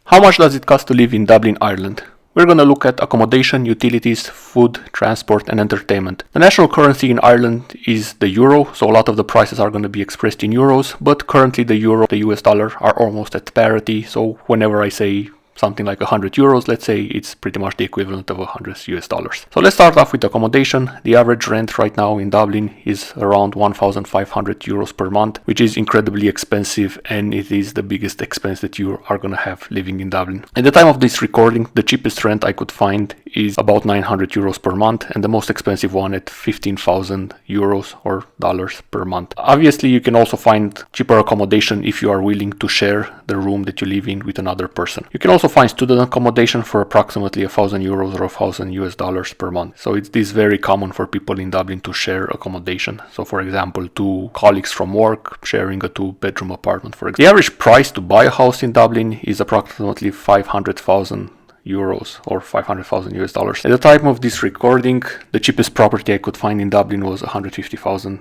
How much does it cost to live in Dublin, Ireland? We're going to look at accommodation, utilities, food, transport, and entertainment. The national currency in Ireland is the euro, so a lot of the prices are going to be expressed in euros, but currently the euro, the US dollar are almost at parity, so whenever I say something like 100 euros, let's say, it's pretty much the equivalent of 100 US dollars. So let's start off with accommodation. The average rent right now in Dublin is around 1,500 euros per month, which is incredibly expensive, and it is the biggest expense that you are going to have living in Dublin. At the time of this recording, the cheapest rent I could find is about 900 euros per month, and the most expensive one at 15,000 euros or dollars per month. Obviously, you can also find cheaper accommodation if you are willing to share the room that you live in with another person. You can also find student accommodation for approximately 1,000 euros or 1,000 US dollars per month. So it is very common for people in Dublin to share accommodation. So for example, two colleagues from work sharing a 2-bedroom apartment, for example. The average price to buy a house in Dublin is approximately 500,000 euros or 500,000 US dollars. At the time of this recording, the cheapest property I could find in Dublin was 150,000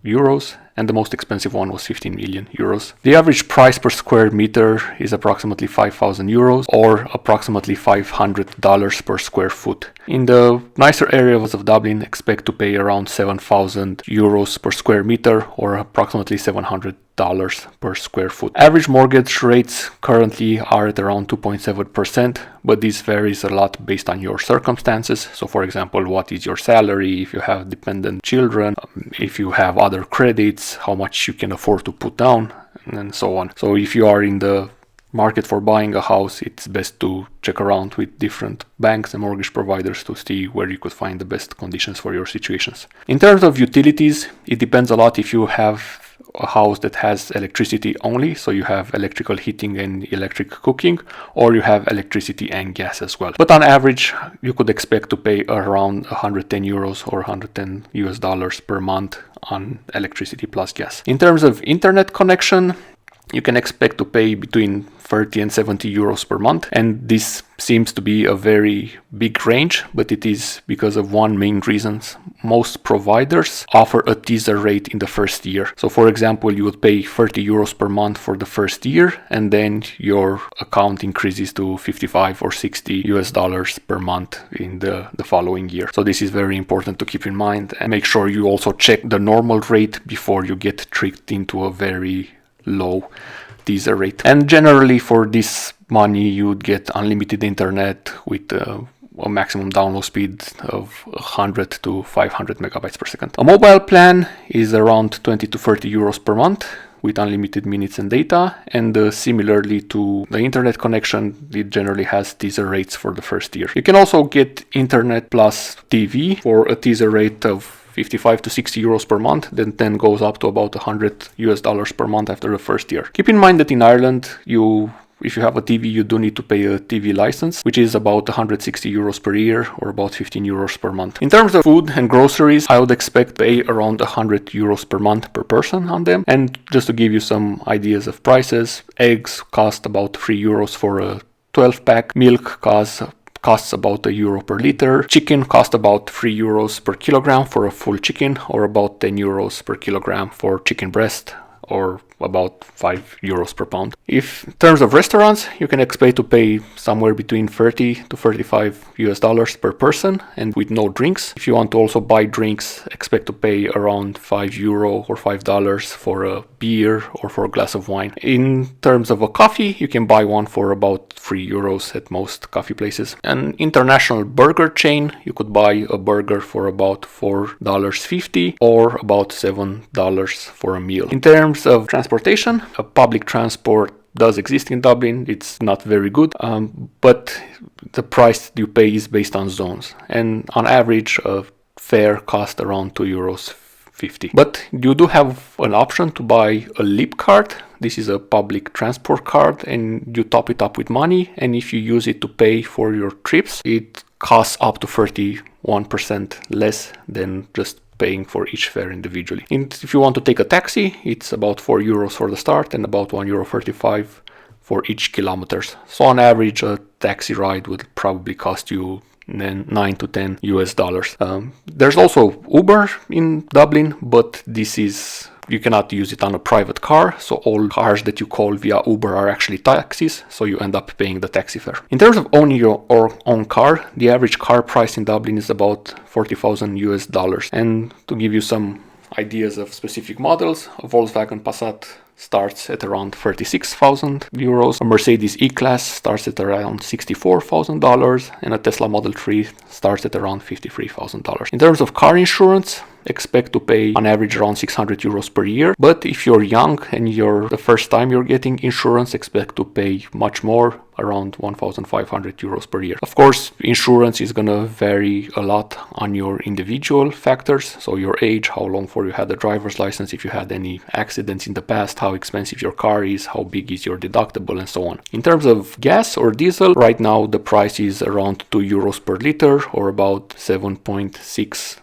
euros, and the most expensive one was 15 million euros. The average price per square meter is approximately 5,000 euros or approximately $500 per square foot. In the nicer areas of Dublin, expect to pay around 7,000 euros per square meter or approximately $700 per square foot. Average mortgage rates currently are at around 2.7%, but this varies a lot based on your circumstances. So for example, what is your salary, if you have dependent children, if you have other credits, how much you can afford to put down, and so on. So if you are in the market for buying a house, it's best to check around with different banks and mortgage providers to see where you could find the best conditions for your situations. In terms of utilities, it depends a lot if you have a house that has electricity only, so you have electrical heating and electric cooking, or you have electricity and gas as well. But on average, you could expect to pay around 110 euros or 110 US dollars per month on electricity plus gas. In terms of internet connection, you can expect to pay between 30 and 70 euros per month, and this seems to be a very big range, but it is because of one main reason. Most providers offer a teaser rate in the first year. So for example, you would pay 30 euros per month for the first year, and then your account increases to 55 or 60 US dollars per month in the following year. So this is very important to keep in mind, and make sure you also check the normal rate before you get tricked into a very low teaser rate. And generally for this money you would get unlimited internet with a maximum download speed of 100 to 500 megabytes per second. A mobile plan is around 20 to 30 euros per month with unlimited minutes and data, and similarly to the internet connection, it generally has teaser rates for the first year. You can also get internet plus TV for a teaser rate of 55 to 60 euros per month, then goes up to about 100 US dollars per month after the first year. Keep in mind that in Ireland, if you have a TV, you do need to pay a TV license, which is about 160 euros per year or about 15 euros per month. In terms of food and groceries, I would expect to pay around 100 euros per month per person on them. And just to give you some ideas of prices, eggs cost about 3 euros for a 12-pack, milk costs about €1 per liter. Chicken costs about 3 euros per kilogram for a full chicken, or about 10 euros per kilogram for chicken breast, or about 5 euros per pound. If in terms of restaurants, you can expect to pay somewhere between 30 to 35 US dollars per person, and with no drinks. If you want to also buy drinks, expect to pay around 5 euro or $5 for a beer or for a glass of wine. In terms of a coffee, you can buy one for about 3 euros at most coffee places. An international burger chain, you could buy a burger for about $4.50 or about $7 for a meal. In terms of transportation, a public transport does exist in Dublin. It's not very good, but the price you pay is based on zones, and on average a fare costs around €2.50. But you do have an option to buy a LEAP card. This is a public transport card, and you top it up with money, and if you use it to pay for your trips, it costs up to 31% less than just paying for each fare individually. And if you want to take a taxi, it's about 4 euros for the start and about €1.35 for each kilometers. So on average, a taxi ride would probably cost you 9 to 10 US dollars. There's also Uber in Dublin, but this is You cannot use it on a private car, so all cars that you call via Uber are actually taxis, so you end up paying the taxi fare. In terms of owning your own car, the average car price in Dublin is about 40,000 US dollars. And to give you some ideas of specific models, a Volkswagen Passat starts at around 36,000 euros, a Mercedes E-Class starts at around $64,000, and a Tesla Model 3 starts at around $53,000. In terms of car insurance, expect to pay on average around 600 euros per year, but if you're young and you're the first time you're getting insurance, expect to pay much more, around 1,500 euros per year. Of course, insurance is gonna vary a lot on your individual factors, so your age, how long for you had a driver's license, if you had any accidents in the past, how expensive your car is, how big is your deductible, and so on. In terms of gas or diesel, right now the price is around 2 euros per liter, or about $7.6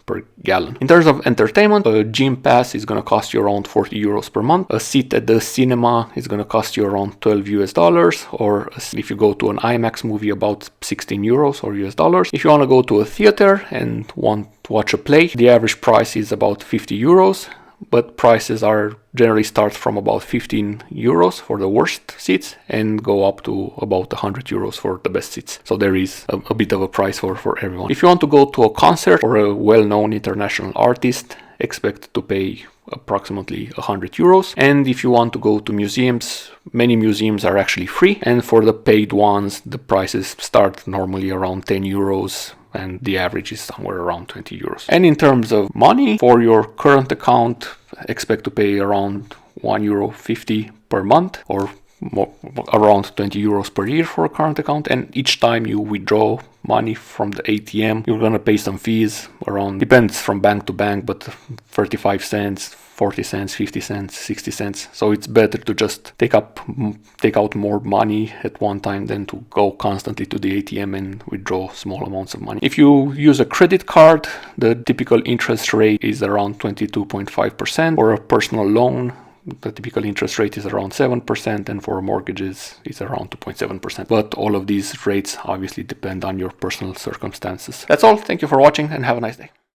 per gallon. In terms of entertainment, a gym pass is going to cost you around 40 euros per month. A seat at the cinema is going to cost you around 12 US dollars, or if you go to an IMAX movie, about 16 euros or US dollars. If you want to go to a theater and want to watch a play, the average price is about 50 euros. But prices are generally start from about 15 euros for the worst seats and go up to about 100 euros for the best seats. So there is a bit of a price for everyone. If you want to go to a concert or a well-known international artist, expect to pay approximately 100 euros. And if you want to go to museums, many museums are actually free. And for the paid ones, the prices start normally around 10 euros. And the average is somewhere around 20 euros. And in terms of money, for your current account, expect to pay around €1.50 per month, or more, around 20 euros per year for a current account. And each time you withdraw money from the ATM, you're gonna pay some fees around, depends from bank to bank, but 35 cents, 40 cents, 50 cents, 60 cents. So it's better to just take out more money at one time than to go constantly to the ATM and withdraw small amounts of money. If you use a credit card, the typical interest rate is around 22.5%. For a personal loan, the typical interest rate is around 7%, and for mortgages it's around 2.7%. But all of these rates obviously depend on your personal circumstances. That's all. Thank you for watching and have a nice day.